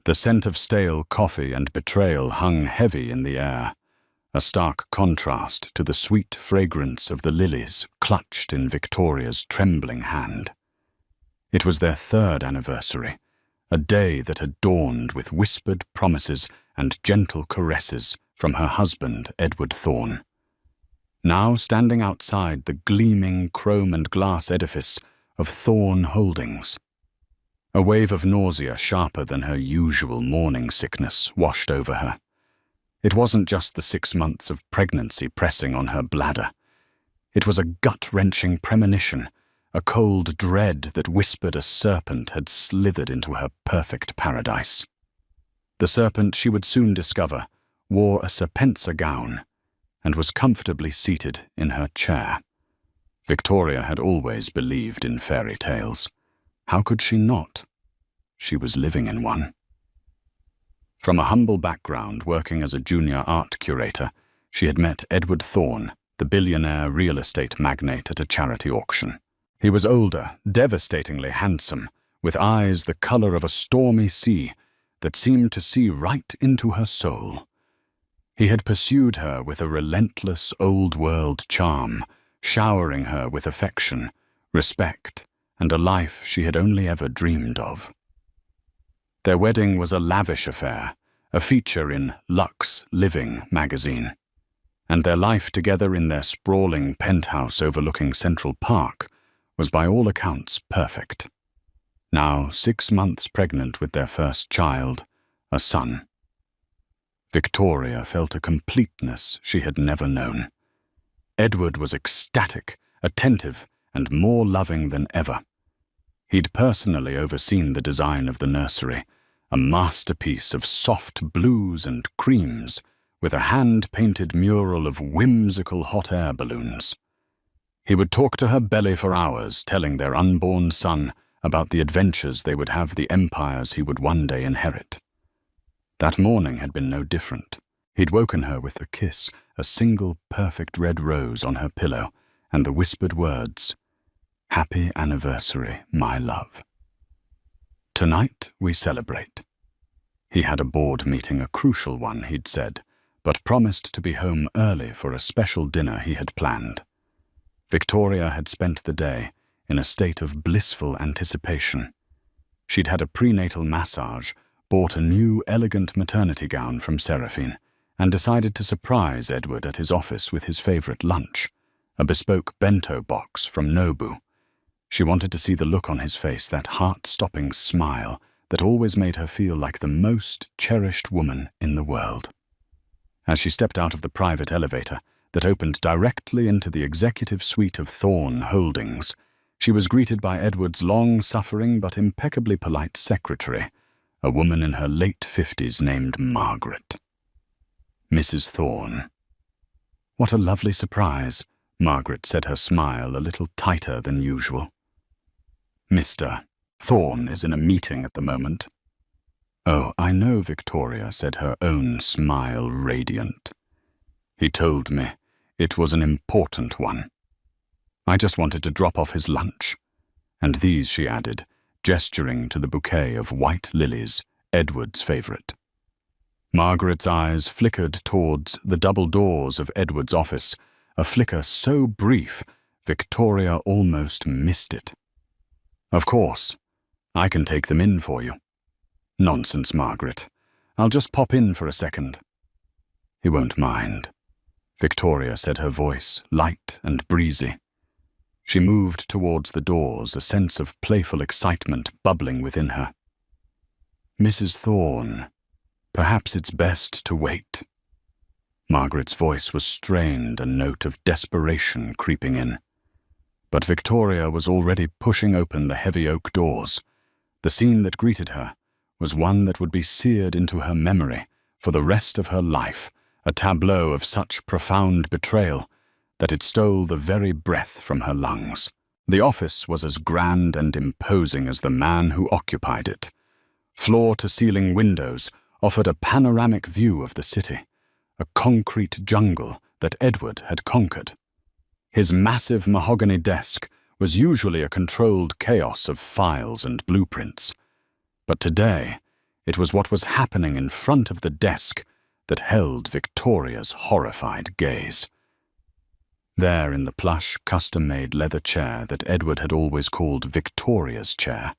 The scent of stale coffee and betrayal hung heavy in the air, a stark contrast to the sweet fragrance of the lilies clutched in Victoria's trembling hand. It was their 3rd anniversary, a day that had dawned with whispered promises and gentle caresses from her husband, Edward Thorne. Now standing outside the gleaming chrome and glass edifice of Thorne Holdings, a wave of nausea sharper than her usual morning sickness washed over her. It wasn't just the 6 months of pregnancy pressing on her bladder. It was a gut-wrenching premonition, a cold dread that whispered a serpent had slithered into her perfect paradise. The serpent, she would soon discover, wore a Serpensa gown and was comfortably seated in her chair. Victoria had always believed in fairy tales. How could she not? She was living in one. From a humble background working as a junior art curator, she had met Edward Thorne, the billionaire real estate magnate at a charity auction. He was older, devastatingly handsome, with eyes the color of a stormy sea that seemed to see right into her soul. He had pursued her with a relentless old-world charm, showering her with affection, respect, and a life she had only ever dreamed of. Their wedding was a lavish affair, a feature in Luxe Living magazine, and their life together in their sprawling penthouse overlooking Central Park was by all accounts perfect. Now 6 months pregnant with their first child, a son. Victoria felt a completeness she had never known. Edward was ecstatic, attentive, and more loving than ever. He'd personally overseen the design of the nursery, a masterpiece of soft blues and creams with a hand-painted mural of whimsical hot air balloons. He would talk to her belly for hours, telling their unborn son about the adventures they would have, the empires he would one day inherit. That morning had been no different. He'd woken her with a kiss, a single perfect red rose on her pillow, and the whispered words, "Happy anniversary, my love. Tonight we celebrate." He had a board meeting, a crucial one, he'd said, but promised to be home early for a special dinner he had planned. Victoria had spent the day in a state of blissful anticipation. She'd had a prenatal massage, bought a new, elegant maternity gown from Seraphine, and decided to surprise Edward at his office with his favorite lunch, a bespoke bento box from Nobu. She wanted to see the look on his face, that heart-stopping smile that always made her feel like the most cherished woman in the world. As she stepped out of the private elevator that opened directly into the executive suite of Thorne Holdings, she was greeted by Edward's long-suffering but impeccably polite secretary, a woman in her late 50s named Margaret. Mrs. Thorne. "What a lovely surprise," Margaret said, her smile a little tighter than usual. "Mr. Thorne is in a meeting at the moment." "Oh, I know, Victoria," said her own smile radiant. "He told me it was an important one. I just wanted to drop off his lunch. And these," she added, gesturing to the bouquet of white lilies, Edward's favorite. Margaret's eyes flickered towards the double doors of Edward's office, a flicker so brief Victoria almost missed it. "Of course. I can take them in for you." "Nonsense, Margaret. I'll just pop in for a second." "He won't mind," Victoria said, her voice light and breezy. She moved towards the doors, a sense of playful excitement bubbling within her. "Mrs. Thorne, perhaps it's best to wait." Margaret's voice was strained, a note of desperation creeping in. But Victoria was already pushing open the heavy oak doors. The scene that greeted her was one that would be seared into her memory for the rest of her life, a tableau of such profound betrayal that it stole the very breath from her lungs. The office was as grand and imposing as the man who occupied it. Floor-to-ceiling windows offered a panoramic view of the city, a concrete jungle that Edward had conquered. His massive mahogany desk was usually a controlled chaos of files and blueprints, but today It was what was happening in front of the desk that held Victoria's horrified gaze. There in the plush, custom-made leather chair that Edward had always called Victoria's chair,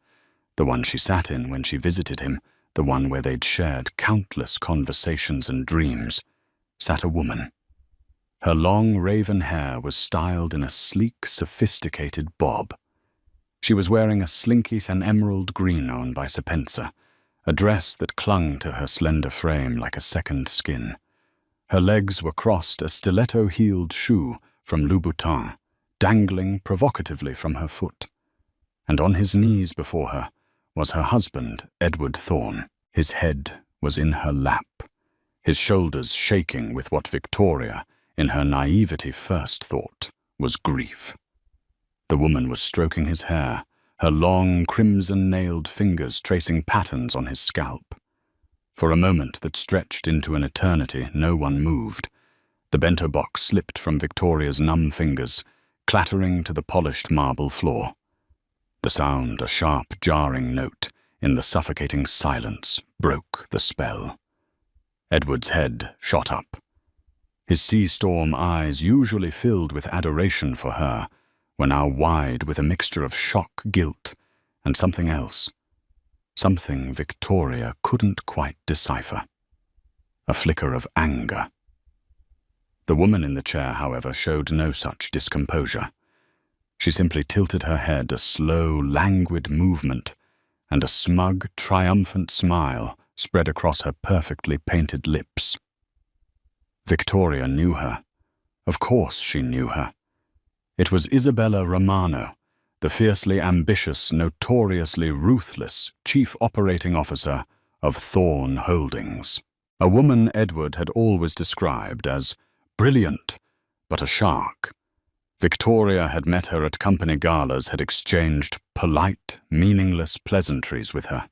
the one she sat in when she visited him, the one where they'd shared countless conversations and dreams, sat a woman. Her long raven hair was styled in a sleek, sophisticated bob. She was wearing a slinky and emerald green owned by Spencer, a dress that clung to her slender frame like a second skin. Her legs were crossed a stiletto-heeled shoe from Louboutin, dangling provocatively from her foot. And on his knees before her was her husband, Edward Thorne. His head was in her lap, his shoulders shaking with what Victoria, in her naivety first thought, was grief. The woman was stroking his hair, her long, crimson-nailed fingers tracing patterns on his scalp. For a moment that stretched into an eternity, no one moved. The bento box slipped from Victoria's numb fingers, clattering to the polished marble floor. The sound, a sharp, jarring note, in the suffocating silence, broke the spell. Edward's head shot up. His sea-storm eyes, usually filled with adoration for her, were now wide with a mixture of shock, guilt, and something else. Something Victoria couldn't quite decipher. A flicker of anger. The woman in the chair, however, showed no such discomposure. She simply tilted her head, a slow, languid movement, and a smug, triumphant smile spread across her perfectly painted lips. Victoria knew her. Of course she knew her. It was Isabella Romano, the fiercely ambitious, notoriously ruthless chief operating officer of Thorne Holdings. A woman Edward had always described as brilliant, but a shark. Victoria had met her at company galas, had exchanged polite, meaningless pleasantries with her.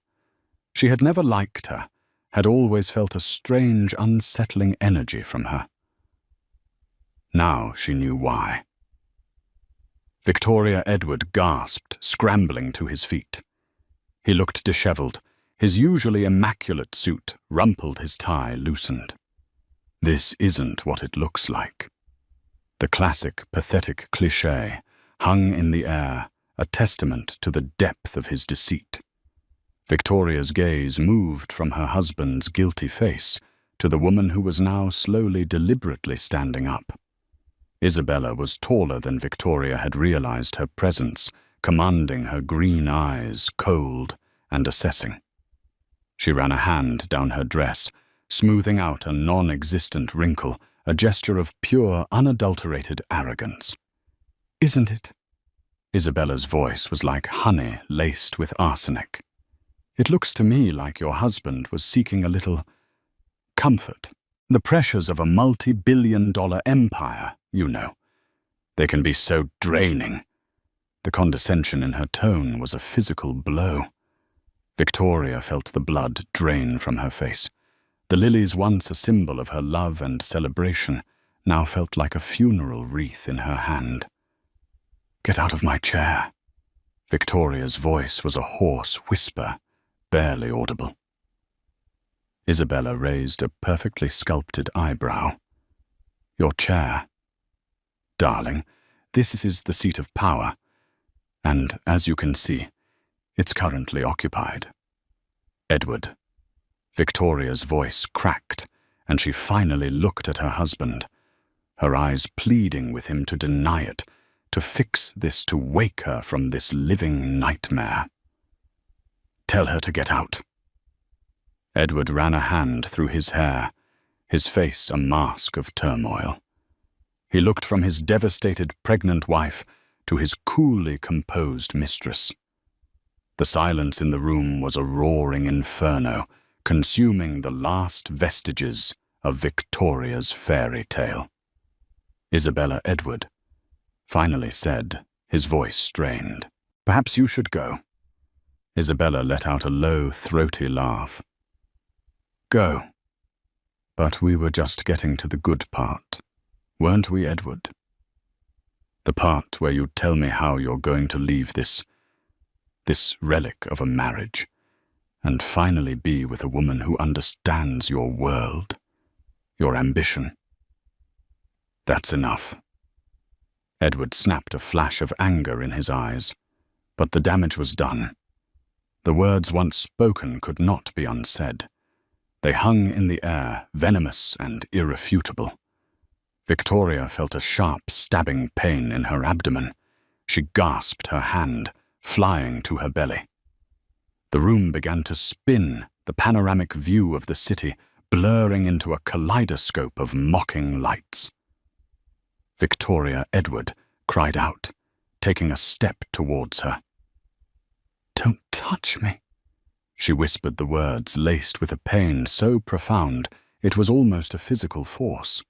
She had never liked her, had always felt a strange, unsettling energy from her. Now she knew why. Victoria Edward gasped, scrambling to his feet. He looked disheveled. His usually immaculate suit, rumpled, his tie loosened. This isn't what it looks like. The classic, pathetic cliché hung in the air, a testament to the depth of his deceit. Victoria's gaze moved from her husband's guilty face to the woman who was now slowly, deliberately standing up. Isabella was taller than Victoria had realized her presence, commanding her green eyes, cold and assessing. She ran a hand down her dress, smoothing out a non-existent wrinkle, a gesture of pure, unadulterated arrogance. "Isn't it?" Isabella's voice was like honey laced with arsenic. "It looks to me like your husband was seeking a little comfort. The pressures of a multi-billion-dollar empire, you know. They can be so draining." The condescension in her tone was a physical blow. Victoria felt the blood drain from her face. The lilies, once a symbol of her love and celebration, now felt like a funeral wreath in her hand. "Get out of my chair." Victoria's voice was a hoarse whisper, barely audible. Isabella raised a perfectly sculpted eyebrow. "Your chair? Darling, this is the seat of power, and, as you can see, it's currently occupied." "Edward." Victoria's voice cracked, and she finally looked at her husband, her eyes pleading with him to deny it, to fix this, to wake her from this living nightmare. "Tell her to get out." Edward ran a hand through his hair, his face a mask of turmoil. He looked from his devastated pregnant wife to his coolly composed mistress. The silence in the room was a roaring inferno, consuming the last vestiges of Victoria's fairy tale. "Isabella Edward," finally said, his voice strained. "Perhaps you should go." Isabella let out a low, throaty laugh. "Go. But we were just getting to the good part, weren't we, Edward? The part where you tell me how you're going to leave this relic of a marriage, and finally be with a woman who understands your world, your ambition. That's enough. Edward snapped a flash of anger in his eyes, but the damage was done. The words once spoken could not be unsaid. They hung in the air, venomous and irrefutable. Victoria felt a sharp, stabbing pain in her abdomen. She gasped, her hand flying to her belly. The room began to spin, the panoramic view of the city blurring into a kaleidoscope of mocking lights. Victoria Edward cried out, taking a step towards her. "Don't touch me," she whispered, the words laced with a pain so profound it was almost a physical force.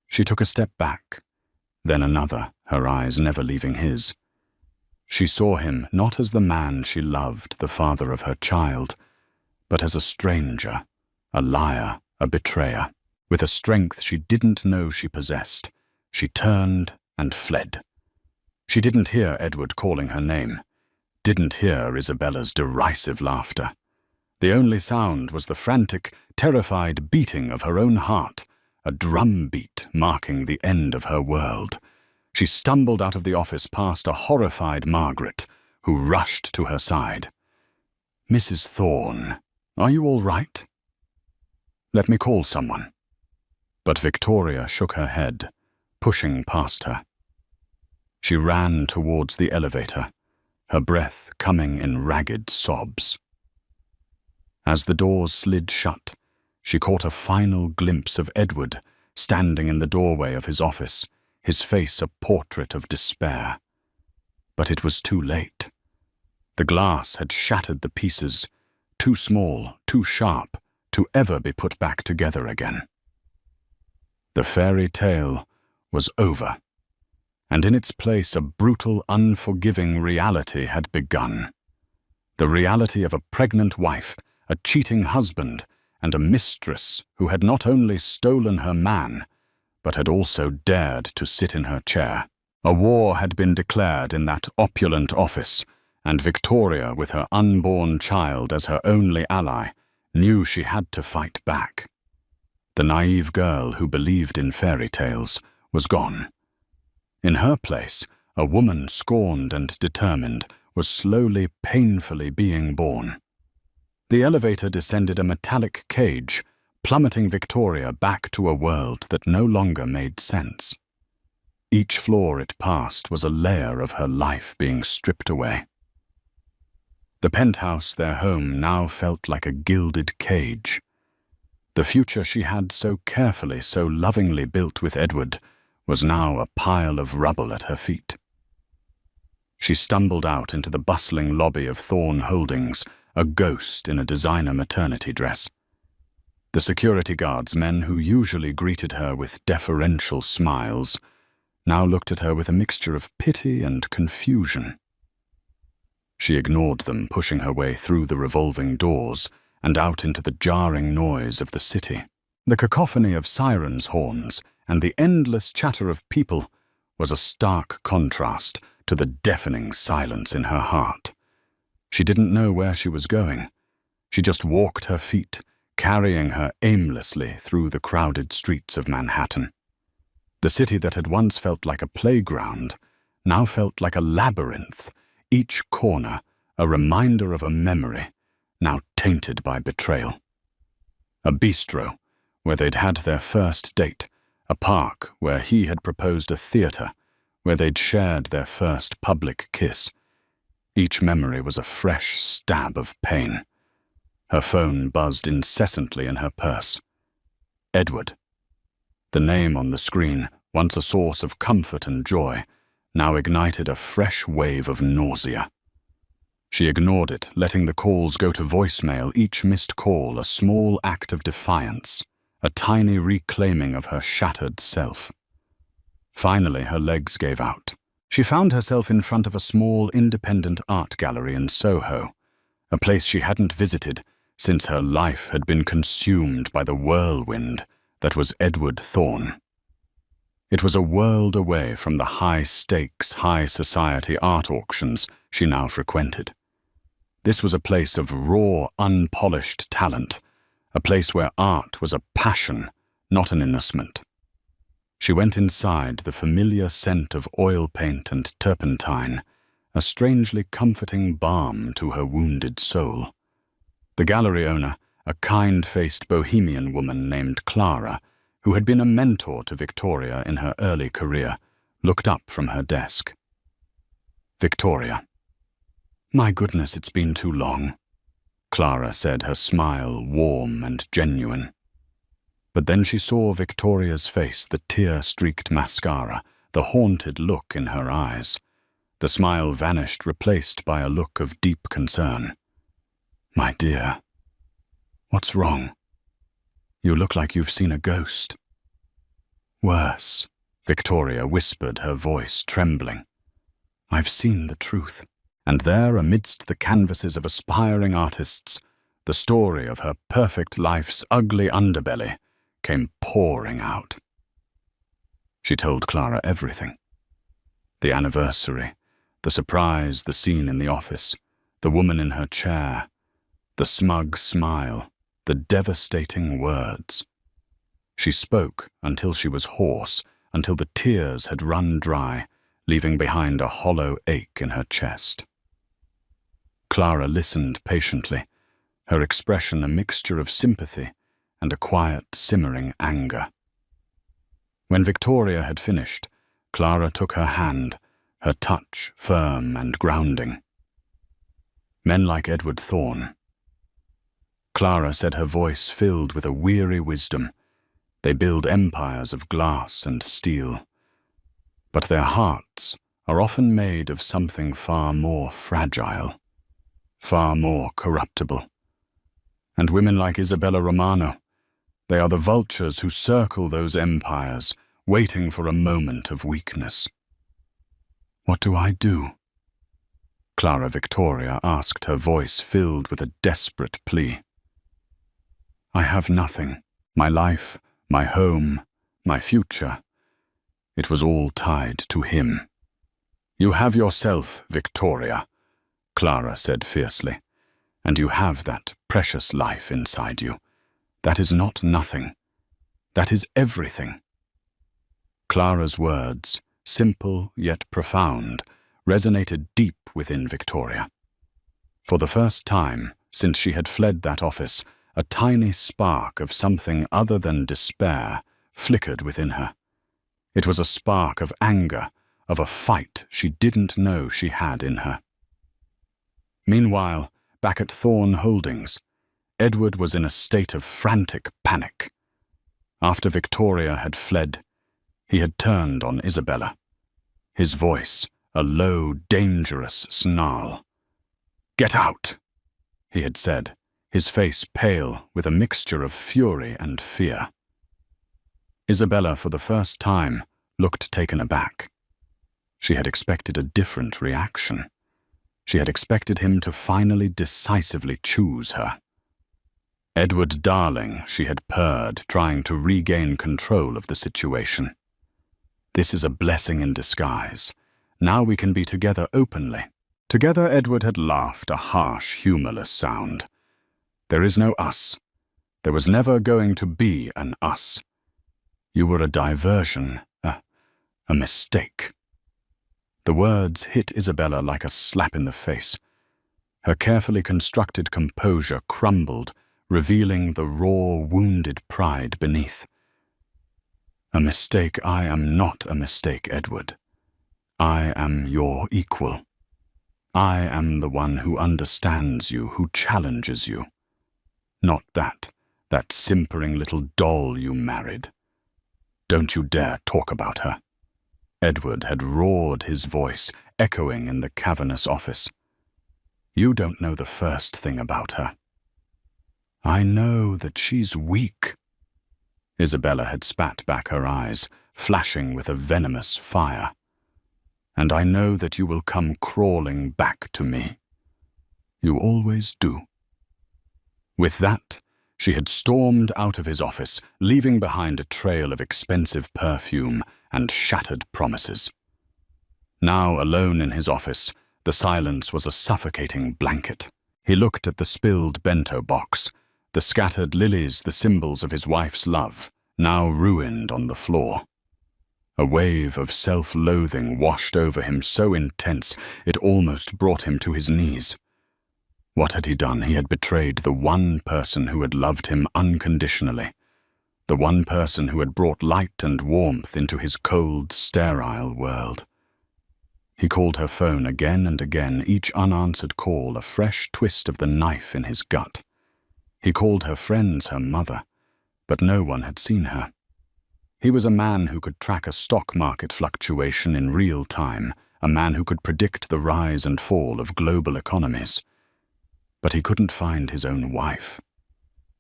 She took a step back, then another, her eyes never leaving his. She saw him not as the man she loved, the father of her child, but as a stranger, a liar, a betrayer. With a strength she didn't know she possessed, she turned and fled. She didn't hear Edward calling her name, didn't hear Isabella's derisive laughter. The only sound was the frantic, terrified beating of her own heart, a drum beat marking the end of her world. She stumbled out of the office past a horrified Margaret, who rushed to her side. "Mrs. Thorne, are you all right?" "Let me call someone." But Victoria shook her head, pushing past her. She ran towards the elevator, her breath coming in ragged sobs. As the doors slid shut, she caught a final glimpse of Edward standing in the doorway of his office, his face a portrait of despair. But it was too late. The glass had shattered the pieces, too small, too sharp, to ever be put back together again. The fairy tale was over, and in its place a brutal, unforgiving reality had begun. The reality of a pregnant wife, a cheating husband, and a mistress who had not only stolen her man, but had also dared to sit in her chair. A war had been declared in that opulent office, and Victoria, with her unborn child as her only ally, knew she had to fight back. The naive girl who believed in fairy tales was gone. In her place, a woman scorned and determined was slowly, painfully being born. The elevator descended a metallic cage, plummeting Victoria back to a world that no longer made sense. Each floor it passed was a layer of her life being stripped away. The penthouse, their home, now felt like a gilded cage. The future she had so carefully, so lovingly built with Edward was now a pile of rubble at her feet. She stumbled out into the bustling lobby of Thorne Holdings, a ghost in a designer maternity dress. The security guards, men who usually greeted her with deferential smiles, now looked at her with a mixture of pity and confusion. She ignored them, pushing her way through the revolving doors and out into the jarring noise of the city. The cacophony of sirens' horns and the endless chatter of people was a stark contrast to the deafening silence in her heart. She didn't know where she was going. She just walked her feet, carrying her aimlessly through the crowded streets of Manhattan. The city that had once felt like a playground now felt like a labyrinth, each corner a reminder of a memory, now tainted by betrayal. A bistro, where they'd had their first date, a park where he had proposed a theater, where they'd shared their first public kiss. Each memory was a fresh stab of pain. Her phone buzzed incessantly in her purse. Edward. The name on the screen, once a source of comfort and joy, now ignited a fresh wave of nausea. She ignored it, letting the calls go to voicemail, each missed call a small act of defiance, a tiny reclaiming of her shattered self. Finally, her legs gave out. She found herself in front of a small independent art gallery in Soho, a place she hadn't visited since her life had been consumed by the whirlwind that was Edward Thorne. It was a world away from the high-stakes, high-society art auctions she now frequented. This was a place of raw, unpolished talent, a place where art was a passion, not an innocent. She went inside, the familiar scent of oil paint and turpentine, a strangely comforting balm to her wounded soul. The gallery owner, a kind-faced bohemian woman named Clara, who had been a mentor to Victoria in her early career, looked up from her desk. Victoria. "My goodness, it's been too long," Clara said, her smile warm and genuine. But then she saw Victoria's face, the tear-streaked mascara, the haunted look in her eyes. The smile vanished, replaced by a look of deep concern. "My dear, what's wrong? You look like you've seen a ghost." "Worse," Victoria whispered, her voice trembling. "I've seen the truth." And there, amidst the canvases of aspiring artists, the story of her perfect life's ugly underbelly came pouring out. She told Clara everything. The anniversary, the surprise, the scene in the office, the woman in her chair, the smug smile, the devastating words. She spoke until she was hoarse, until the tears had run dry, leaving behind a hollow ache in her chest. Clara listened patiently, her expression a mixture of sympathy and a quiet, simmering anger. When Victoria had finished, Clara took her hand, her touch firm and grounding. "Men like Edward Thorne," Clara said, her voice filled with a weary wisdom. "They build empires of glass and steel, but their hearts are often made of something far more fragile, far more corruptible. And women like Isabella Romano, they are the vultures who circle those empires, waiting for a moment of weakness." "What do I do?" Clara Victoria asked, her voice filled with a desperate plea. "I have nothing. My life, my home, my future. It was all tied to him." "You have yourself, Victoria," Clara said fiercely, "and you have that precious life inside you. That is not nothing. That is everything." Clara's words, simple yet profound, resonated deep within Victoria. For the first time since she had fled that office, a tiny spark of something other than despair flickered within her. It was a spark of anger, of a fight she didn't know she had in her. Meanwhile, back at Thorne Holdings, Edward was in a state of frantic panic. After Victoria had fled, he had turned on Isabella. His voice, a low, dangerous snarl. "Get out," he had said, his face pale with a mixture of fury and fear. Isabella, for the first time, looked taken aback. She had expected a different reaction. She had expected him to finally decisively choose her. "Edward, darling," she had purred, trying to regain control of the situation. "This is a blessing in disguise. Now we can be together openly." Together, Edward had laughed, a harsh, humorless sound. "There is no us. There was never going to be an us. You were a diversion, a mistake." The words hit Isabella like a slap in the face. Her carefully constructed composure crumbled, revealing the raw, wounded pride beneath. "A mistake? I am not a mistake, Edward. I am your equal. I am the one who understands you, who challenges you. Not that simpering little doll you married. Don't you dare talk about her." Edward had roared, his voice echoing in the cavernous office. "You don't know the first thing about her." "I know that she's weak." Isabella had spat back her eyes, flashing with a venomous fire. "And I know that you will come crawling back to me. You always do." With that, she had stormed out of his office, leaving behind a trail of expensive perfume and shattered promises. Now, alone in his office, the silence was a suffocating blanket. He looked at the spilled bento box, the scattered lilies, the symbols of his wife's love, now ruined on the floor. A wave of self-loathing washed over him so intense it almost brought him to his knees. What had he done? He had betrayed the one person who had loved him unconditionally, the one person who had brought light and warmth into his cold, sterile world. He called her phone again and again, each unanswered call a fresh twist of the knife in his gut. He called her friends, her mother, but no one had seen her. He was a man who could track a stock market fluctuation in real time, a man who could predict the rise and fall of global economies. But he couldn't find his own wife.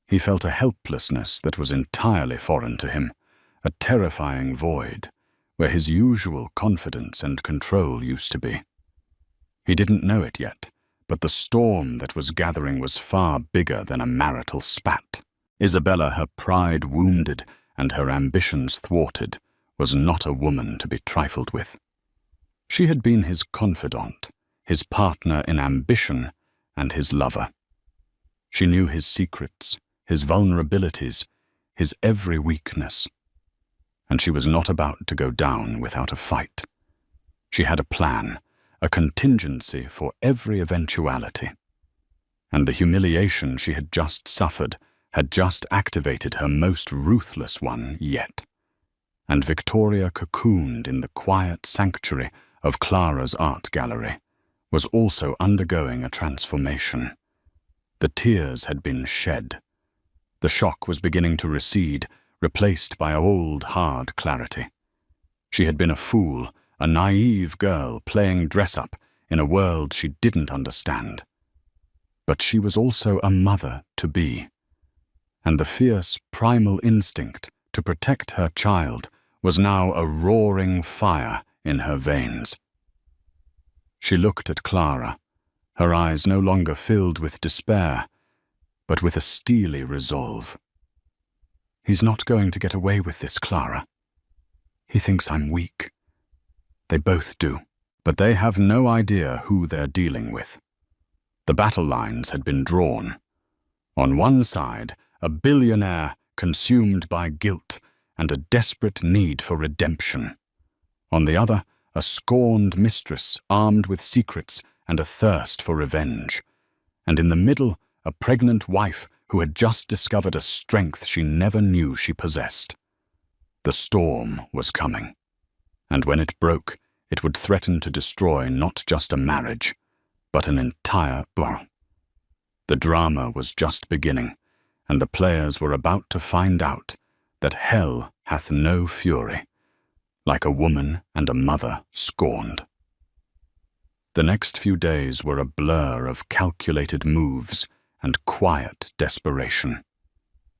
He felt a helplessness that was entirely foreign to him, a terrifying void, where his usual confidence and control used to be. He didn't know it yet, but the storm that was gathering was far bigger than a marital spat. Isabella, her pride wounded and her ambitions thwarted, was not a woman to be trifled with. She had been his confidant, his partner in ambition, and his lover. She knew his secrets, his vulnerabilities, his every weakness. And she was not about to go down without a fight. She had a plan, a contingency for every eventuality. And the humiliation she had just suffered had just activated her most ruthless one yet. And Victoria, cocooned in the quiet sanctuary of Clara's art gallery, was also undergoing a transformation. The tears had been shed. The shock was beginning to recede, replaced by old, hard clarity. She had been a fool, a naive girl playing dress-up in a world she didn't understand. But she was also a mother-to-be, and the fierce, primal instinct to protect her child was now a roaring fire in her veins. She looked at Clara, her eyes no longer filled with despair, but with a steely resolve. He's not going to get away with this, Clara. He thinks I'm weak. They both do, but they have no idea who they're dealing with. The battle lines had been drawn. On one side, a billionaire consumed by guilt and a desperate need for redemption. On the other, a scorned mistress armed with secrets and a thirst for revenge. And in the middle, a pregnant wife who had just discovered a strength she never knew she possessed. The storm was coming, and when it broke, it would threaten to destroy not just a marriage, but an entire world. The drama was just beginning, and the players were about to find out that hell hath no fury, like a woman and a mother scorned. The next few days were a blur of calculated moves and quiet desperation.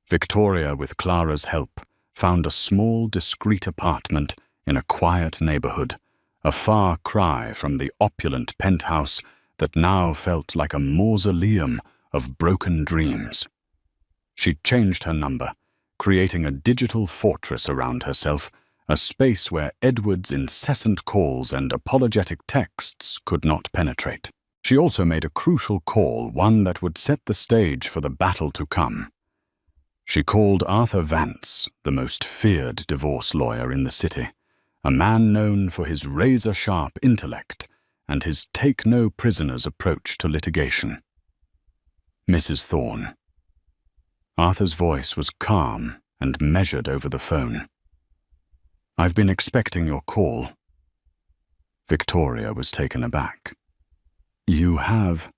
Victoria, with Clara's help, found a small, discreet apartment in a quiet neighborhood, a far cry from the opulent penthouse that now felt like a mausoleum of broken dreams. She changed her number, creating a digital fortress around herself, a space where Edward's incessant calls and apologetic texts could not penetrate. She also made a crucial call, one that would set the stage for the battle to come. She called Arthur Vance, the most feared divorce lawyer in the city, a man known for his razor-sharp intellect and his take-no-prisoners approach to litigation. Mrs. Thorne. Arthur's voice was calm and measured over the phone. "I've been expecting your call." Victoria was taken aback. "You have?"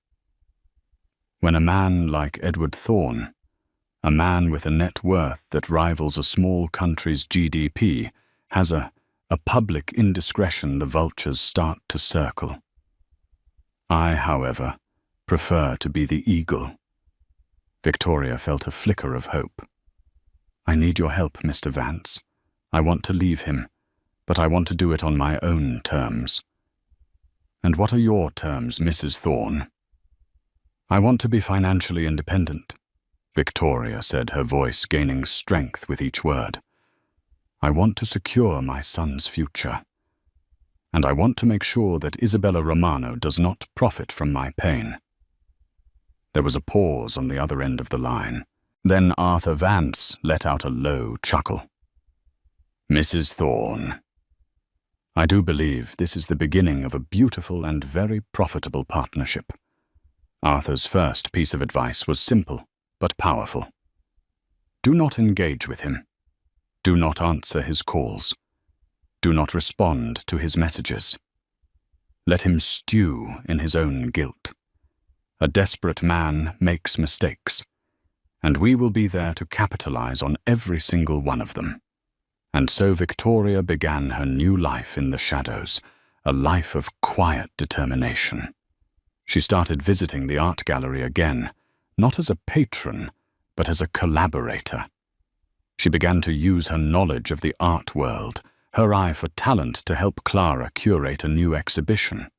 When a man like Edward Thorne, a man with a net worth that rivals a small country's GDP, has a public indiscretion, the vultures start to circle. I, however, prefer to be the eagle. Victoria felt a flicker of hope. "I need your help, Mr. Vance. I want to leave him, but I want to do it on my own terms." "And what are your terms, Mrs. Thorne?" "I want to be financially independent," Victoria said, her voice gaining strength with each word. "I want to secure my son's future. And I want to make sure that Isabella Romano does not profit from my pain." There was a pause on the other end of the line. Then Arthur Vance let out a low chuckle. "Mrs. Thorne, I do believe this is the beginning of a beautiful and very profitable partnership." Arthur's first piece of advice was simple, but powerful. Do not engage with him. Do not answer his calls. Do not respond to his messages. Let him stew in his own guilt. A desperate man makes mistakes, and we will be there to capitalize on every single one of them. And so Victoria began her new life in the shadows, a life of quiet determination. She started visiting the art gallery again, not as a patron, but as a collaborator. She began to use her knowledge of the art world, her eye for talent, to help Clara curate a new exhibition.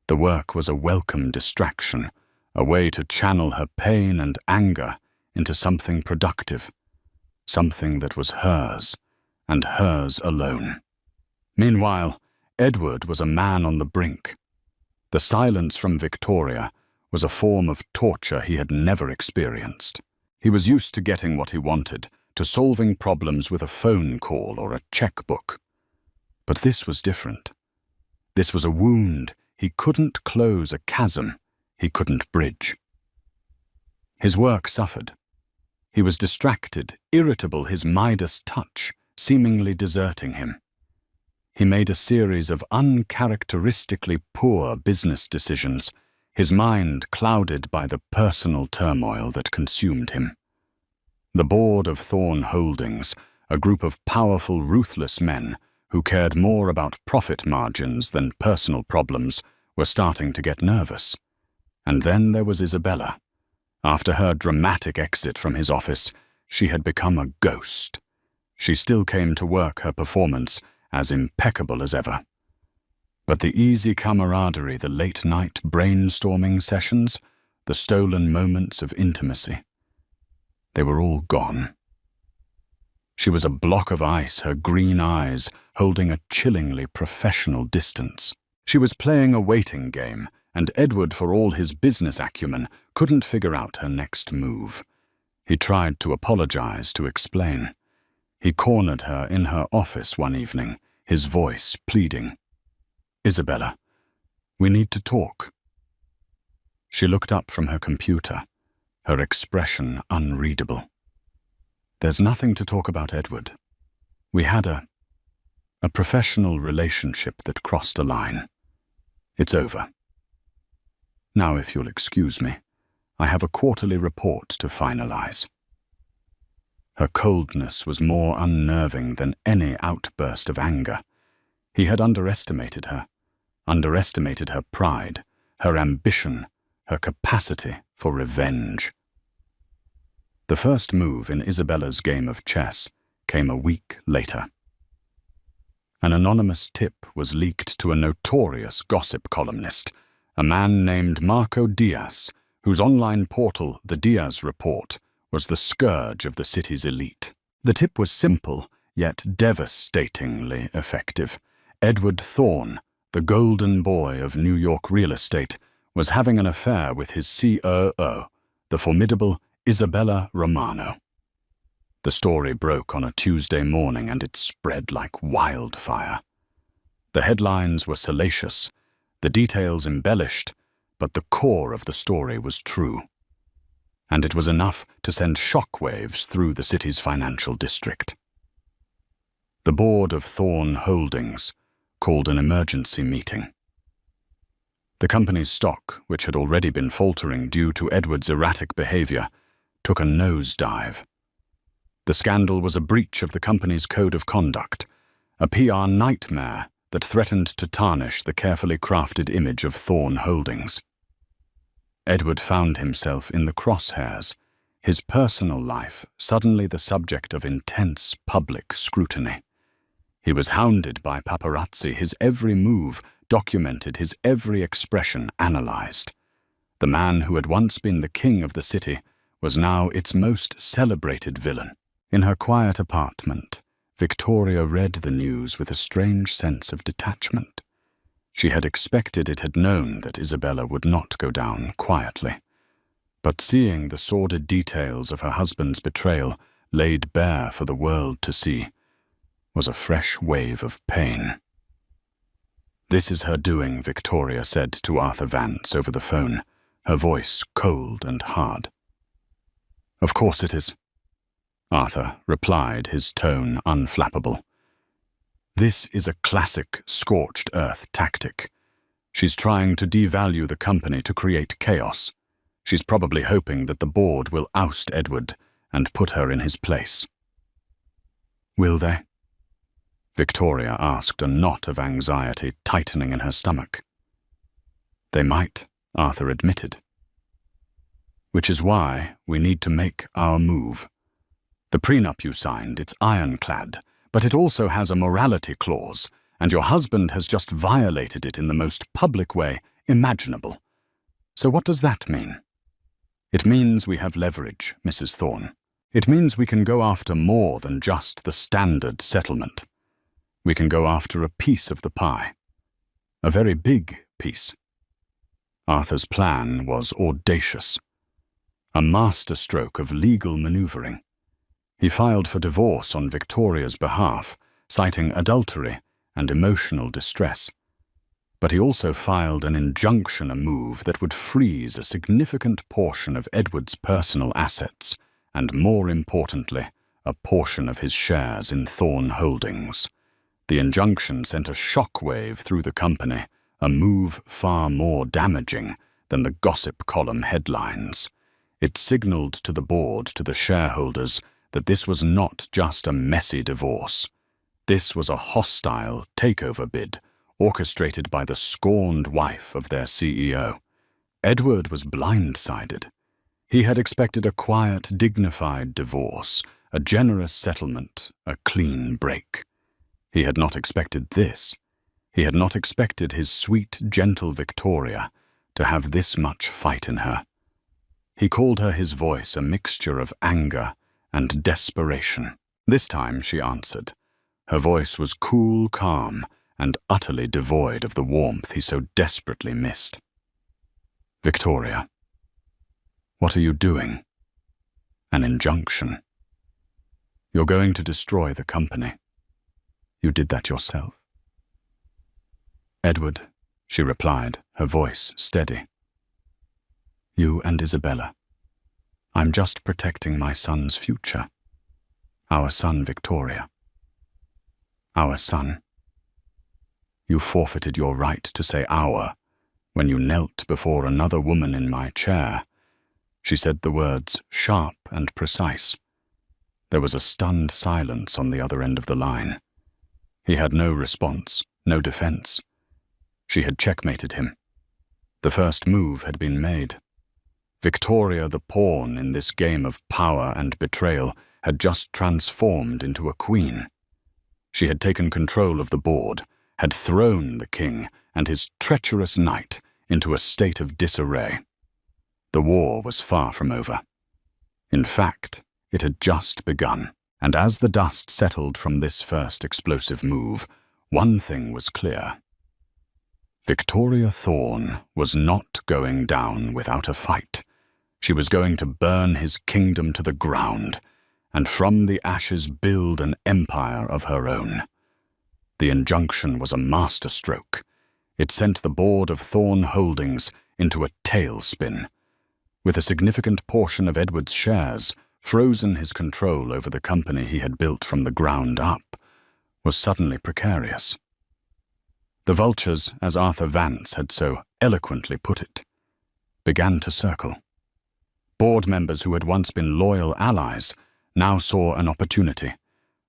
The work was a welcome distraction, a way to channel her pain and anger into something productive, something that was hers, and hers alone. Meanwhile, Edward was a man on the brink. The silence from Victoria was a form of torture he had never experienced. He was used to getting what he wanted, to solving problems with a phone call or a checkbook. But this was different. This was a wound he couldn't close, a chasm he couldn't bridge. His work suffered. He was distracted, irritable, his Midas touch seemingly deserting him. He made a series of uncharacteristically poor business decisions, his mind clouded by the personal turmoil that consumed him. The board of Thorne Holdings, a group of powerful, ruthless men who cared more about profit margins than personal problems, were starting to get nervous. And then there was Isabella. After her dramatic exit from his office, she had become a ghost. She still came to work, her performance as impeccable as ever. But the easy camaraderie, the late-night brainstorming sessions, the stolen moments of intimacy, they were all gone. She was a block of ice, her green eyes holding a chillingly professional distance. She was playing a waiting game, and Edward, for all his business acumen, couldn't figure out her next move. He tried to apologize, to explain. He cornered her in her office one evening, his voice pleading. "Isabella, we need to talk." She looked up from her computer, her expression unreadable. "There's nothing to talk about, Edward. We had a professional relationship that crossed a line. It's over. Now, if you'll excuse me, I have a quarterly report to finalize." Her coldness was more unnerving than any outburst of anger. He had underestimated her pride, her ambition, her capacity for revenge. The first move in Isabella's game of chess came a week later. An anonymous tip was leaked to a notorious gossip columnist, a man named Marco Diaz, whose online portal, The Diaz Report, was the scourge of the city's elite. The tip was simple, yet devastatingly effective. Edward Thorne, the golden boy of New York real estate, was having an affair with his COO, the formidable Isabella Romano. The story broke on a Tuesday morning, and it spread like wildfire. The headlines were salacious, the details embellished, but the core of the story was true. And it was enough to send shockwaves through the city's financial district. The board of Thorne Holdings called an emergency meeting. The company's stock, which had already been faltering due to Edward's erratic behavior, took a nosedive. The scandal was a breach of the company's code of conduct, a PR nightmare that threatened to tarnish the carefully crafted image of Thorne Holdings. Edward found himself in the crosshairs, his personal life suddenly the subject of intense public scrutiny. He was hounded by paparazzi, his every move documented, his every expression analyzed. The man who had once been the king of the city was now its most celebrated villain. In her quiet apartment, Victoria read the news with a strange sense of detachment. She had expected, it had known that Isabella would not go down quietly. But seeing the sordid details of her husband's betrayal laid bare for the world to see was a fresh wave of pain. "This is her doing," Victoria said to Arthur Vance over the phone, her voice cold and hard. "Of course it is," Arthur replied, his tone unflappable. "This is a classic scorched earth tactic. She's trying to devalue the company to create chaos. She's probably hoping that the board will oust Edward and put her in his place." "Will they?" Victoria asked, a knot of anxiety tightening in her stomach. "They might," Arthur admitted. "Which is why we need to make our move. The prenup you signed, it's ironclad, but it also has a morality clause, and your husband has just violated it in the most public way imaginable. So what does that mean?" "It means we have leverage, Mrs. Thorne. It means we can go after more than just the standard settlement. We can go after a piece of the pie. A very big piece." Arthur's plan was audacious. A masterstroke of legal maneuvering. He filed for divorce on Victoria's behalf, citing adultery and emotional distress. But he also filed an injunction, a move that would freeze a significant portion of Edward's personal assets, and more importantly, a portion of his shares in Thorne Holdings. The injunction sent a shockwave through the company, a move far more damaging than the gossip column headlines. It signaled to the board, to the shareholders, that this was not just a messy divorce. This was a hostile takeover bid, orchestrated by the scorned wife of their CEO. Edward was blindsided. He had expected a quiet, dignified divorce, a generous settlement, a clean break. He had not expected this. He had not expected his sweet, gentle Victoria to have this much fight in her. He called her his voice a mixture of anger and desperation. This time she answered. Her voice was cool, calm, and utterly devoid of the warmth he so desperately missed. "Victoria, what are you doing?" "An injunction. You're going to destroy the company. You did that yourself." "Edward," she replied, her voice steady. "You and Isabella. I'm just protecting my son's future. Our son, Victoria. Our son. You forfeited your right to say our when you knelt before another woman in my chair." She said the words sharp and precise. There was a stunned silence on the other end of the line. He had no response, no defense. She had checkmated him. The first move had been made. Victoria, the pawn in this game of power and betrayal, had just transformed into a queen. She had taken control of the board, had thrown the king and his treacherous knight into a state of disarray. The war was far from over. In fact, it had just begun, and as the dust settled from this first explosive move, one thing was clear. Victoria Thorne was not going down without a fight. She was going to burn his kingdom to the ground, and from the ashes build an empire of her own. The injunction was a masterstroke. It sent the board of Thorne Holdings into a tailspin. With a significant portion of Edward's shares, frozen, his control over the company he had built from the ground up was suddenly precarious. The vultures, as Arthur Vance had so eloquently put it, began to circle. Board members who had once been loyal allies now saw an opportunity,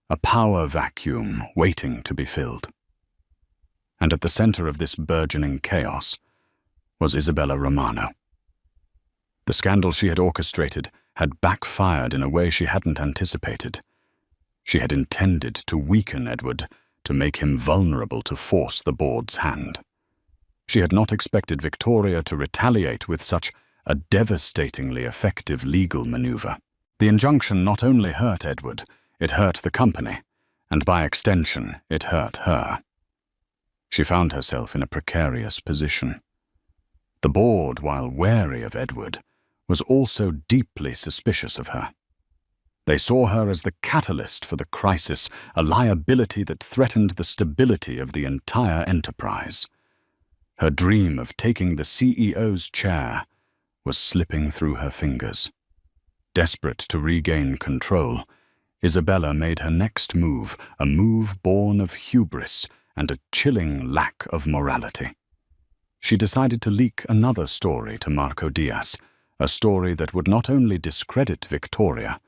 a power vacuum waiting to be filled. And at the center of this burgeoning chaos was Isabella Romano. The scandal she had orchestrated had backfired in a way she hadn't anticipated. She had intended to weaken Edward, to make him vulnerable to force the board's hand. She had not expected Victoria to retaliate with such a devastatingly effective legal maneuver. The injunction not only hurt Edward, it hurt the company, and by extension, it hurt her. She found herself in a precarious position. The board, while wary of Edward, was also deeply suspicious of her. They saw her as the catalyst for the crisis, a liability that threatened the stability of the entire enterprise. Her dream of taking the CEO's chair was slipping through her fingers. Desperate to regain control, Isabella made her next move, a move born of hubris and a chilling lack of morality. She decided to leak another story to Marco Diaz, a story that would not only discredit Victoria,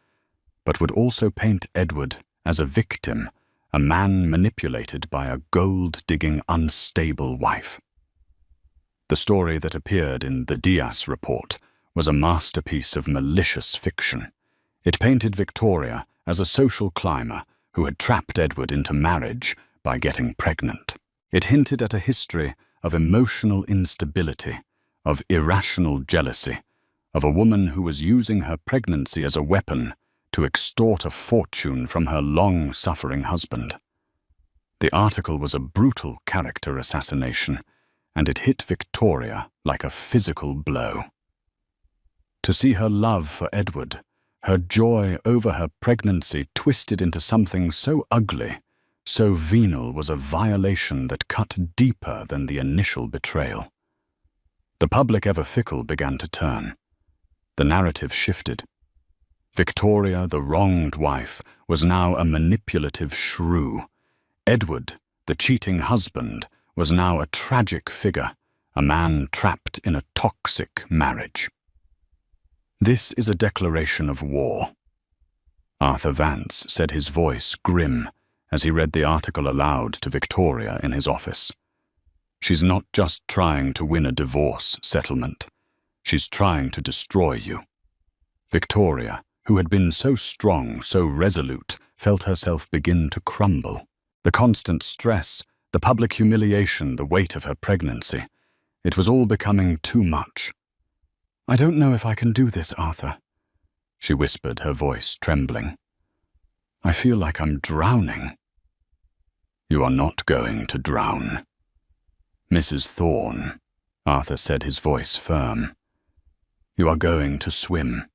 but would also paint Edward as a victim, a man manipulated by a gold-digging, unstable wife. The story that appeared in the Diaz report was a masterpiece of malicious fiction. It painted Victoria as a social climber who had trapped Edward into marriage by getting pregnant. It hinted at a history of emotional instability, of irrational jealousy, of a woman who was using her pregnancy as a weapon to extort a fortune from her long-suffering husband. The article was a brutal character assassination, and it hit Victoria like a physical blow. To see her love for Edward, her joy over her pregnancy twisted into something so ugly, so venal, was a violation that cut deeper than the initial betrayal. The public, ever fickle, began to turn. The narrative shifted. Victoria, the wronged wife, was now a manipulative shrew. Edward, the cheating husband, was now a tragic figure, a man trapped in a toxic marriage. This is a declaration of war. Arthur Vance said, his voice grim, as he read the article aloud to Victoria in his office. She's not just trying to win a divorce settlement. She's trying to destroy you. Victoria, who had been so strong, so resolute, felt herself begin to crumble. The constant stress, the public humiliation, the weight of her pregnancy, it was all becoming too much. "I don't know if I can do this, Arthur," she whispered, her voice trembling. "I feel like I'm drowning." "You are not going to drown. Mrs. Thorne," Arthur said, his voice firm. "You are going to swim,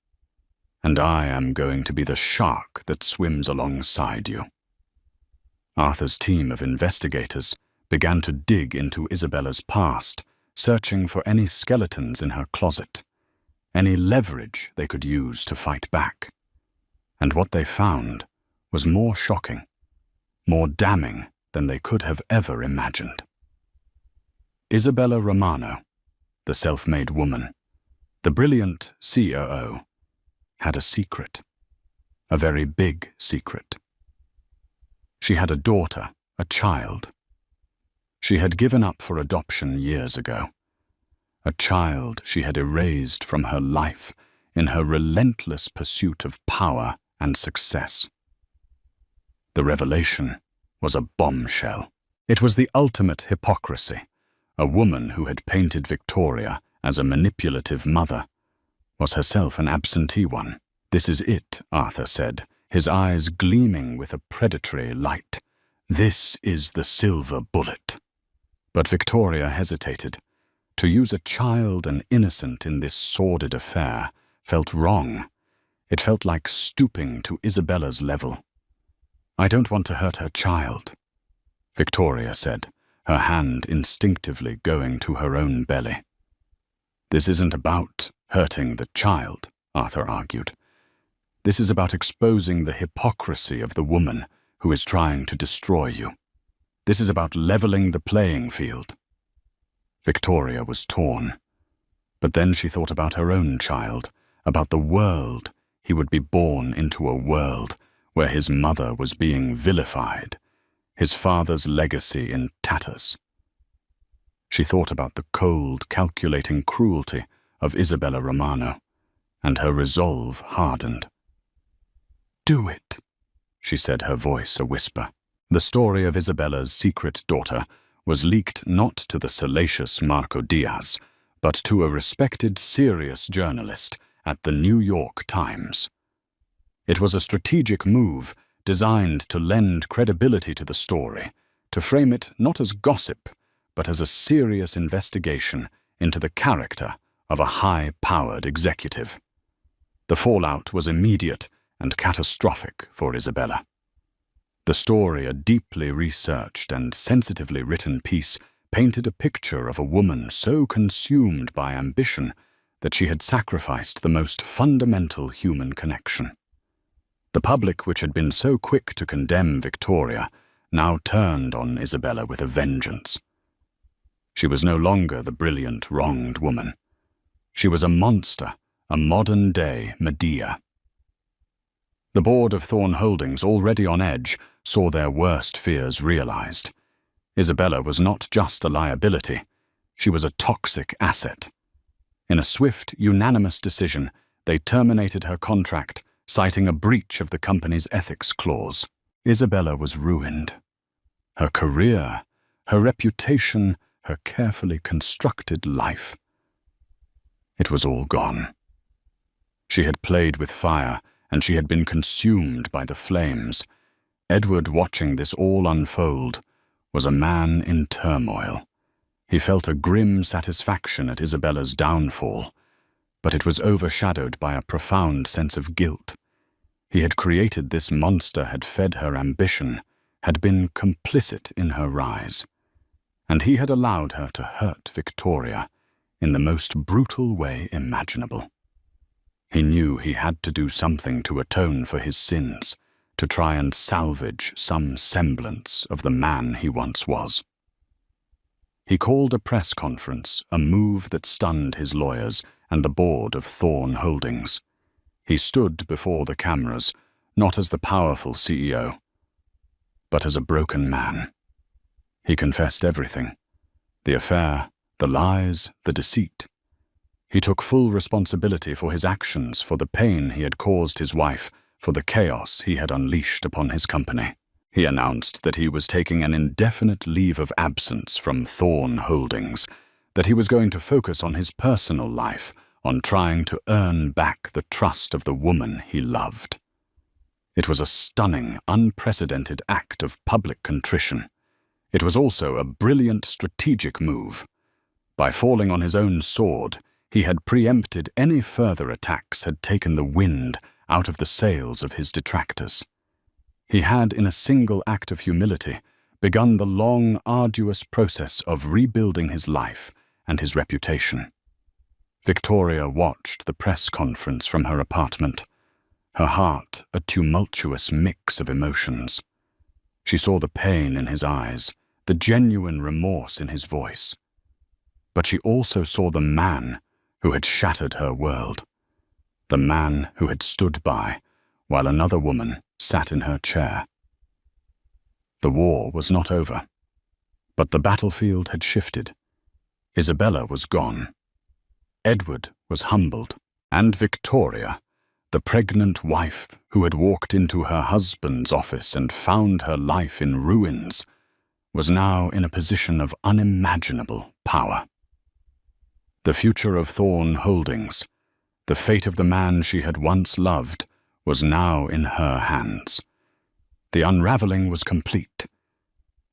and I am going to be the shark that swims alongside you." Arthur's team of investigators began to dig into Isabella's past, searching for any skeletons in her closet, any leverage they could use to fight back. And what they found was more shocking, more damning than they could have ever imagined. Isabella Romano, the self-made woman, the brilliant COO, had a secret, a very big secret. She had a daughter, a child. She had given up for adoption years ago. A child she had erased from her life in her relentless pursuit of power and success. The revelation was a bombshell. It was the ultimate hypocrisy. A woman who had painted Victoria as a manipulative mother was herself an absentee one. "This is it," Arthur said, his eyes gleaming with a predatory light. "This is the silver bullet." But Victoria hesitated. To use a child, an innocent in this sordid affair, felt wrong. It felt like stooping to Isabella's level. "I don't want to hurt her child," Victoria said, her hand instinctively going to her own belly. "This isn't about hurting the child," Arthur argued. "This is about exposing the hypocrisy of the woman who is trying to destroy you. This is about leveling the playing field." Victoria was torn. But then she thought about her own child, about the world. He would be born into a world where his mother was being vilified, his father's legacy in tatters. She thought about the cold, calculating cruelty of Isabella Romano, and her resolve hardened. "Do it," she said, her voice a whisper. The story of Isabella's secret daughter was leaked not to the salacious Marco Diaz, but to a respected, serious journalist at the New York Times. It was a strategic move designed to lend credibility to the story, to frame it not as gossip, but as a serious investigation into the character of a high-powered executive. The fallout was immediate and catastrophic for Isabella. The story, a deeply researched and sensitively written piece, painted a picture of a woman so consumed by ambition that she had sacrificed the most fundamental human connection. The public, which had been so quick to condemn Victoria, now turned on Isabella with a vengeance. She was no longer the brilliant, wronged woman. She was a monster, a modern-day Medea. The board of Thorn Holdings, already on edge, saw their worst fears realized. Isabella was not just a liability, she was a toxic asset. In a swift, unanimous decision, they terminated her contract, citing a breach of the company's ethics clause. Isabella was ruined. Her career, her reputation, her carefully constructed life. It was all gone. She had played with fire, and she had been consumed by the flames. Edward, watching this all unfold, was a man in turmoil. He felt a grim satisfaction at Isabella's downfall, but it was overshadowed by a profound sense of guilt. He had created this monster, had fed her ambition, had been complicit in her rise, and he had allowed her to hurt Victoria in the most brutal way imaginable. He knew he had to do something to atone for his sins, to try and salvage some semblance of the man he once was. He called a press conference, a move that stunned his lawyers and the board of Thorn Holdings. He stood before the cameras, not as the powerful CEO, but as a broken man. He confessed everything: the affair, the lies, the deceit. He took full responsibility for his actions, for the pain he had caused his wife, for the chaos he had unleashed upon his company. He announced that he was taking an indefinite leave of absence from Thorn Holdings, that he was going to focus on his personal life, on trying to earn back the trust of the woman he loved. It was a stunning, unprecedented act of public contrition. It was also a brilliant strategic move. By falling on his own sword, he had preempted any further attacks, had taken the wind out of the sails of his detractors. He had, in a single act of humility, begun the long, arduous process of rebuilding his life and his reputation. Victoria watched the press conference from her apartment, her heart a tumultuous mix of emotions. She saw the pain in his eyes, the genuine remorse in his voice. But she also saw the man who had shattered her world, the man who had stood by while another woman sat in her chair. The war was not over, but the battlefield had shifted. Isabella was gone. Edward was humbled, and Victoria, the pregnant wife who had walked into her husband's office and found her life in ruins, was now in a position of unimaginable power. The future of Thorn Holdings, the fate of the man she had once loved, was now in her hands. The unraveling was complete,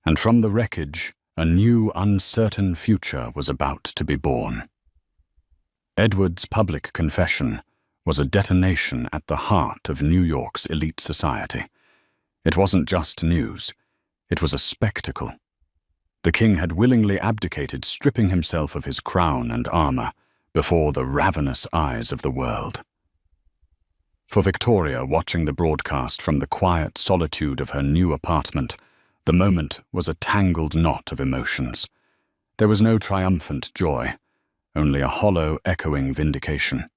and from the wreckage, a new uncertain future was about to be born. Edward's public confession was a detonation at the heart of New York's elite society. It wasn't just news, it was a spectacle. The king had willingly abdicated, stripping himself of his crown and armor before the ravenous eyes of the world. For Victoria, watching the broadcast from the quiet solitude of her new apartment, the moment was a tangled knot of emotions. There was no triumphant joy, only a hollow, echoing vindication.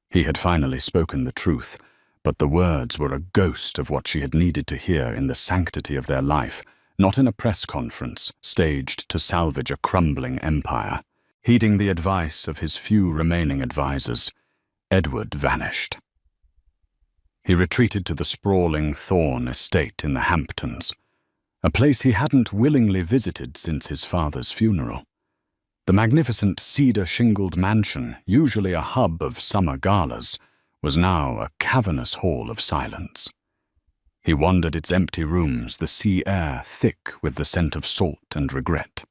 He had finally spoken the truth, but the words were a ghost of what she had needed to hear in the sanctity of their life, not in a press conference staged to salvage a crumbling empire. Heeding the advice of his few remaining advisors, Edward vanished. He retreated to the sprawling Thorn estate in the Hamptons, a place he hadn't willingly visited since his father's funeral. The magnificent cedar-shingled mansion, usually a hub of summer galas, was now a cavernous hall of silence. He wandered its empty rooms, the sea air thick with the scent of salt and regret.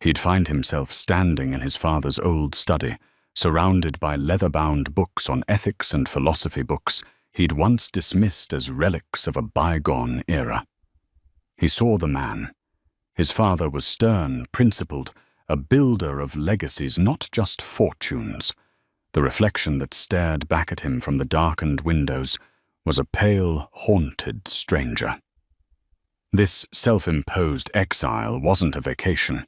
He'd find himself standing in his father's old study, surrounded by leather-bound books on ethics and philosophy books he'd once dismissed as relics of a bygone era. He saw the man. His father was stern, principled, a builder of legacies, not just fortunes. The reflection that stared back at him from the darkened windows was a pale, haunted stranger. This self-imposed exile wasn't a vacation.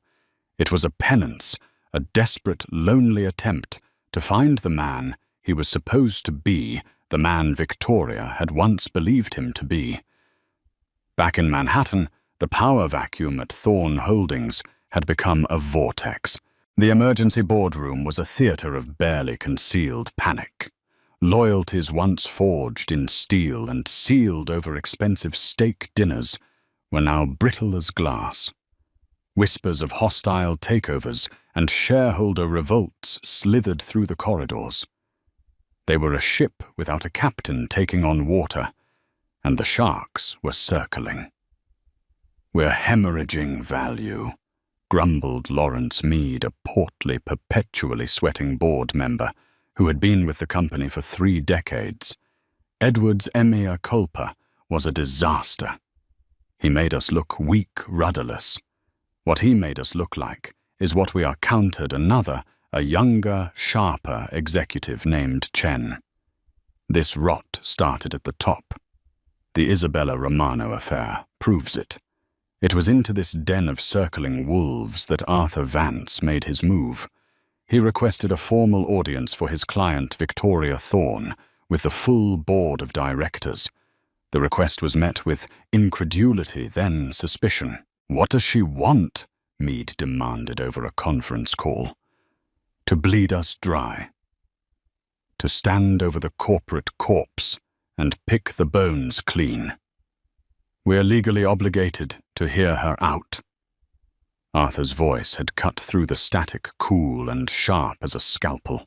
It was a penance, a desperate, lonely attempt to find the man he was supposed to be, the man Victoria had once believed him to be. Back in Manhattan, the power vacuum at Thorne Holdings had become a vortex. The emergency boardroom was a theater of barely concealed panic. Loyalties once forged in steel and sealed over expensive steak dinners were now brittle as glass. Whispers of hostile takeovers and shareholder revolts slithered through the corridors. They were a ship without a captain taking on water, and the sharks were circling. "We're hemorrhaging value," grumbled Lawrence Meade, a portly, perpetually sweating board member who had been with the company for 3 decades. Edward's mea culpa was a disaster. He made us look weak, rudderless. What he made us look like is what we are countered another, a younger, sharper executive named Chen. This rot started at the top. The Isabella Romano affair proves it. It was into this den of circling wolves that Arthur Vance made his move. He requested a formal audience for his client Victoria Thorne with the full board of directors. The request was met with incredulity, then suspicion. "What does she want?" Meade demanded over a conference call. "To bleed us dry. To stand over the corporate corpse and pick the bones clean. We're legally obligated to hear her out." Arthur's voice had cut through the static, cool and sharp as a scalpel.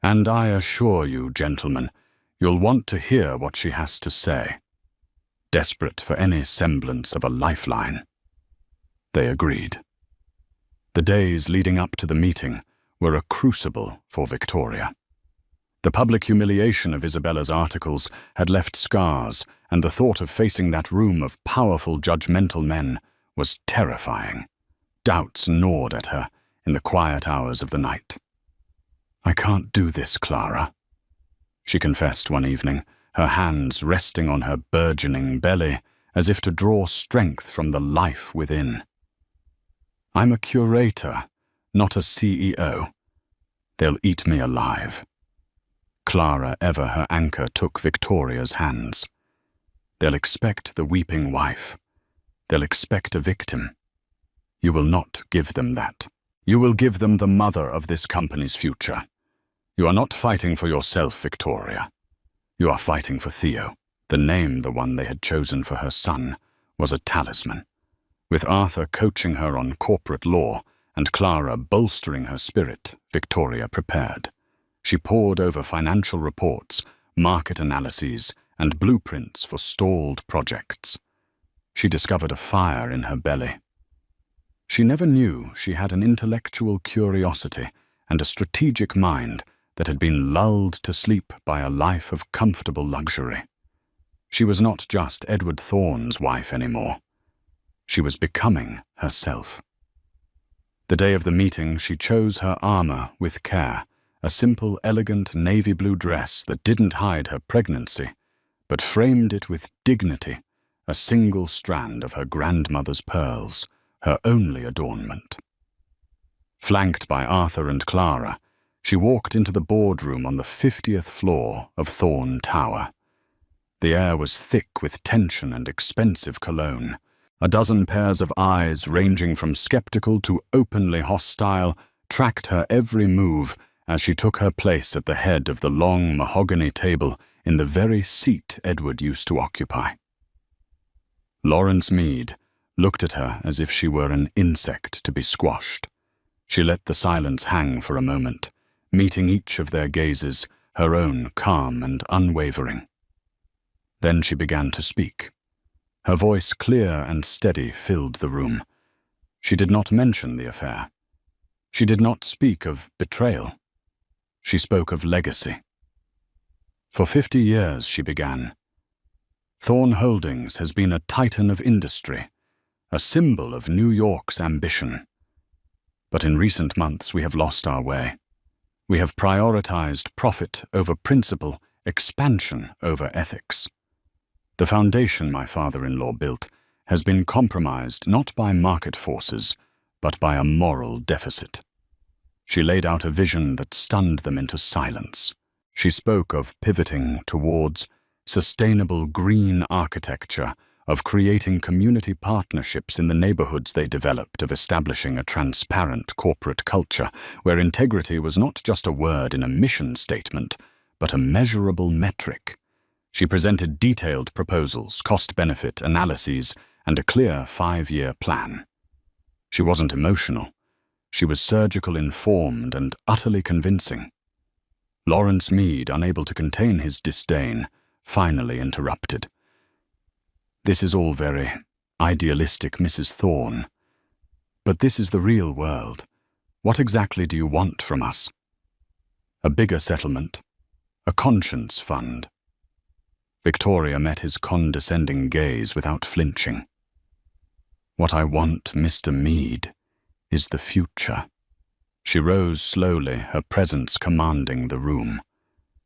"And I assure you, gentlemen, you'll want to hear what she has to say. Desperate for any semblance of a lifeline." They agreed. The days leading up to the meeting were a crucible for Victoria. The public humiliation of Isabella's articles had left scars, and the thought of facing that room of powerful, judgmental men was terrifying. Doubts gnawed at her in the quiet hours of the night. "I can't do this, Clara," she confessed one evening, her hands resting on her burgeoning belly as if to draw strength from the life within. "I'm a curator, not a CEO. They'll eat me alive." Clara, ever her anchor, took Victoria's hands. "They'll expect the weeping wife. They'll expect a victim. You will not give them that. You will give them the mother of this company's future. You are not fighting for yourself, Victoria. You are fighting for Theo." The name, the one they had chosen for her son, was a talisman. With Arthur coaching her on corporate law and Clara bolstering her spirit, Victoria prepared. She pored over financial reports, market analyses, and blueprints for stalled projects. She discovered a fire in her belly. She never knew she had an intellectual curiosity and a strategic mind that had been lulled to sleep by a life of comfortable luxury. She was not just Edward Thorne's wife anymore. She was becoming herself. The day of the meeting, she chose her armor with care, a simple, elegant navy blue dress that didn't hide her pregnancy, but framed it with dignity, a single strand of her grandmother's pearls, her only adornment. Flanked by Arthur and Clara, she walked into the boardroom on the 50th floor of Thorne Tower. The air was thick with tension and expensive cologne. A dozen pairs of eyes, ranging from skeptical to openly hostile, tracked her every move as she took her place at the head of the long mahogany table in the very seat Edward used to occupy. Lawrence Meade looked at her as if she were an insect to be squashed. She let the silence hang for a moment, meeting each of their gazes, her own calm and unwavering. Then she began to speak. Her voice, clear and steady, filled the room. She did not mention the affair. She did not speak of betrayal. She spoke of legacy. For 50 years, she began, Thorn Holdings has been a titan of industry, a symbol of New York's ambition. But in recent months, we have lost our way. We have prioritized profit over principle, expansion over ethics. The foundation my father-in-law built has been compromised not by market forces, but by a moral deficit. She laid out a vision that stunned them into silence. She spoke of pivoting towards sustainable green architecture, of creating community partnerships in the neighborhoods they developed, of establishing a transparent corporate culture where integrity was not just a word in a mission statement, but a measurable metric. She presented detailed proposals, cost-benefit analyses, and a clear 5-year plan. She wasn't emotional. She was surgical, informed, and utterly convincing. Lawrence Meade, unable to contain his disdain, finally interrupted. This is all very idealistic, Mrs. Thorne. But this is the real world. What exactly do you want from us? A bigger settlement? A conscience fund? Victoria met his condescending gaze without flinching. What I want, Mr. Meade, is the future. She rose slowly, her presence commanding the room.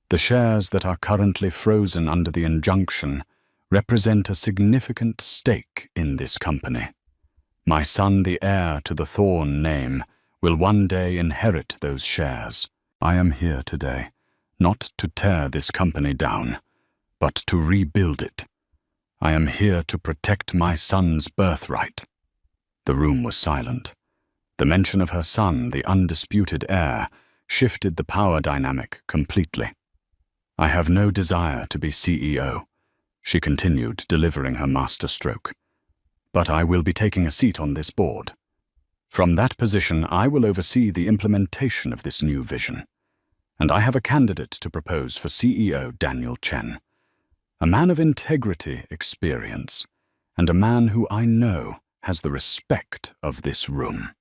The shares that are currently frozen under the injunction represent a significant stake in this company. My son, the heir to the Thorne name, will one day inherit those shares. I am here today, not to tear this company down, but to rebuild it. I am here to protect my son's birthright. The room was silent. The mention of her son, the undisputed heir, shifted the power dynamic completely. I have no desire to be CEO, she continued, delivering her masterstroke. But I will be taking a seat on this board. From that position, I will oversee the implementation of this new vision. And I have a candidate to propose for CEO Daniel Chen, a man of integrity, experience, and a man who I know has the respect of this room.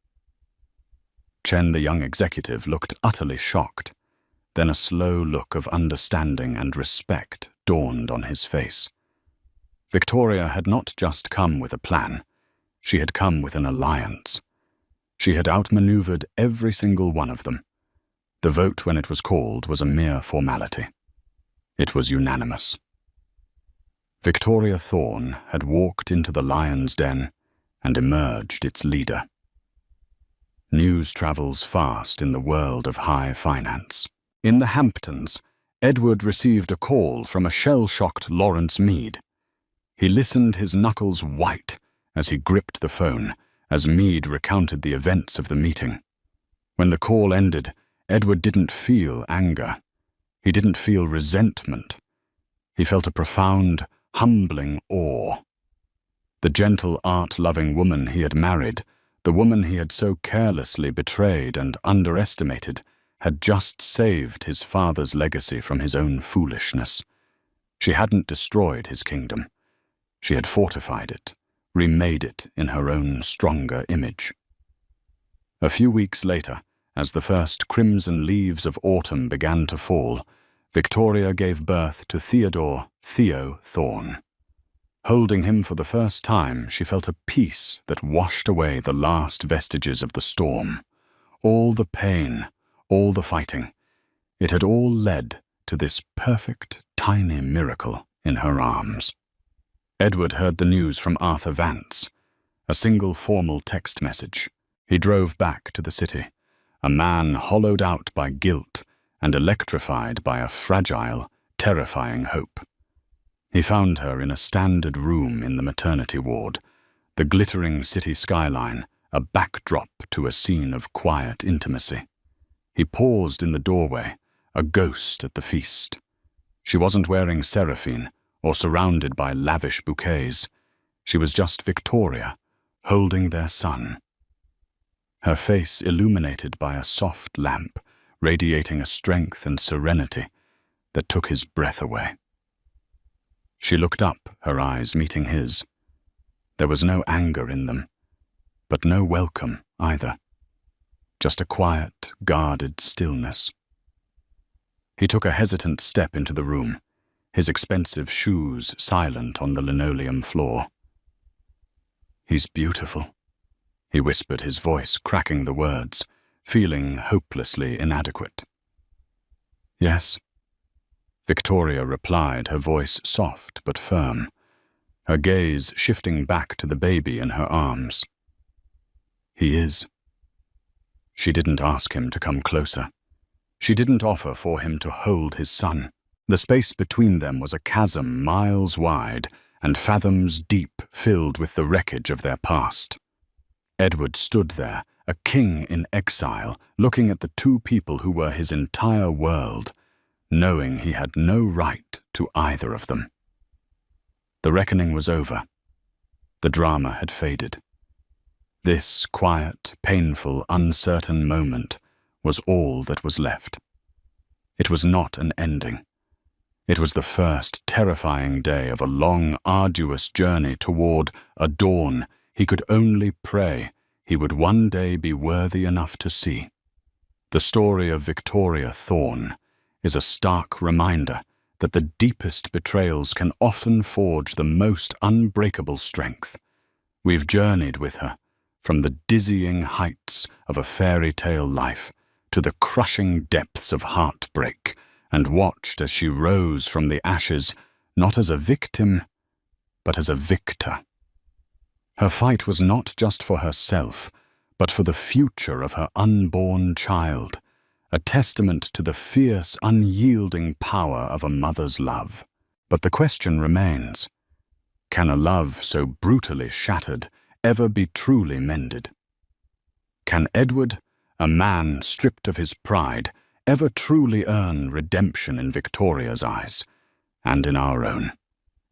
Chen, the young executive, looked utterly shocked. Then a slow look of understanding and respect dawned on his face. Victoria had not just come with a plan. She had come with an alliance. She had outmaneuvered every single one of them. The vote, when it was called, was a mere formality. It was unanimous. Victoria Thorne had walked into the lion's den and emerged its leader. News travels fast in the world of high finance. In the Hamptons, Edward received a call from a shell-shocked Lawrence Meade. He listened, his knuckles white, as he gripped the phone, as Meade recounted the events of the meeting. When the call ended, Edward didn't feel anger. He didn't feel resentment. He felt a profound, humbling awe. The gentle, art-loving woman he had married, the woman he had so carelessly betrayed and underestimated, had just saved his father's legacy from his own foolishness. She hadn't destroyed his kingdom. She had fortified it, remade it in her own stronger image. A few weeks later, as the first crimson leaves of autumn began to fall, Victoria gave birth to Theodore Theo Thorne. Holding him for the first time, she felt a peace that washed away the last vestiges of the storm. All the pain, all the fighting, it had all led to this perfect, tiny miracle in her arms. Edward heard the news from Arthur Vance, a single formal text message. He drove back to the city, a man hollowed out by guilt and electrified by a fragile, terrifying hope. He found her in a standard room in the maternity ward, the glittering city skyline, a backdrop to a scene of quiet intimacy. He paused in the doorway, a ghost at the feast. She wasn't wearing seraphine or surrounded by lavish bouquets. She was just Victoria, holding their son. Her face illuminated by a soft lamp, radiating a strength and serenity that took his breath away. She looked up, her eyes meeting his. There was no anger in them, but no welcome either. Just a quiet, guarded stillness. He took a hesitant step into the room, his expensive shoes silent on the linoleum floor. "He's beautiful," he whispered, his voice cracking the words, feeling hopelessly inadequate. "Yes," Victoria replied, her voice soft but firm, her gaze shifting back to the baby in her arms. "He is." She didn't ask him to come closer. She didn't offer for him to hold his son. The space between them was a chasm miles wide and fathoms deep, filled with the wreckage of their past. Edward stood there, a king in exile, looking at the two people who were his entire world, knowing he had no right to either of them. The reckoning was over. The drama had faded. This quiet, painful, uncertain moment was all that was left. It was not an ending. It was the first terrifying day of a long, arduous journey toward a dawn he could only pray he would one day be worthy enough to see. The story of Victoria Thorne is a stark reminder that the deepest betrayals can often forge the most unbreakable strength. We've journeyed with her from the dizzying heights of a fairy tale life to the crushing depths of heartbreak, and watched as she rose from the ashes, not as a victim, but as a victor. Her fight was not just for herself, but for the future of her unborn child, a testament to the fierce, unyielding power of a mother's love. But the question remains, can a love so brutally shattered ever be truly mended? Can Edward, a man stripped of his pride, ever truly earn redemption in Victoria's eyes, and in our own?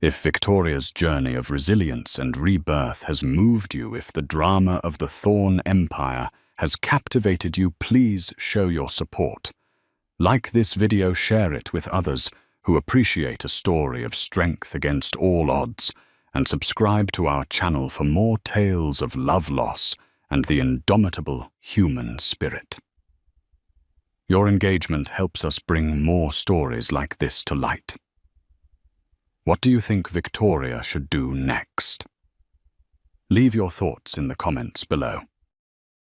If Victoria's journey of resilience and rebirth has moved you, if the drama of the Thorne Empire has captivated you, please show your support. Like this video, share it with others who appreciate a story of strength against all odds, and subscribe to our channel for more tales of love loss and the indomitable human spirit. Your engagement helps us bring more stories like this to light. What do you think Victoria should do next? Leave your thoughts in the comments below.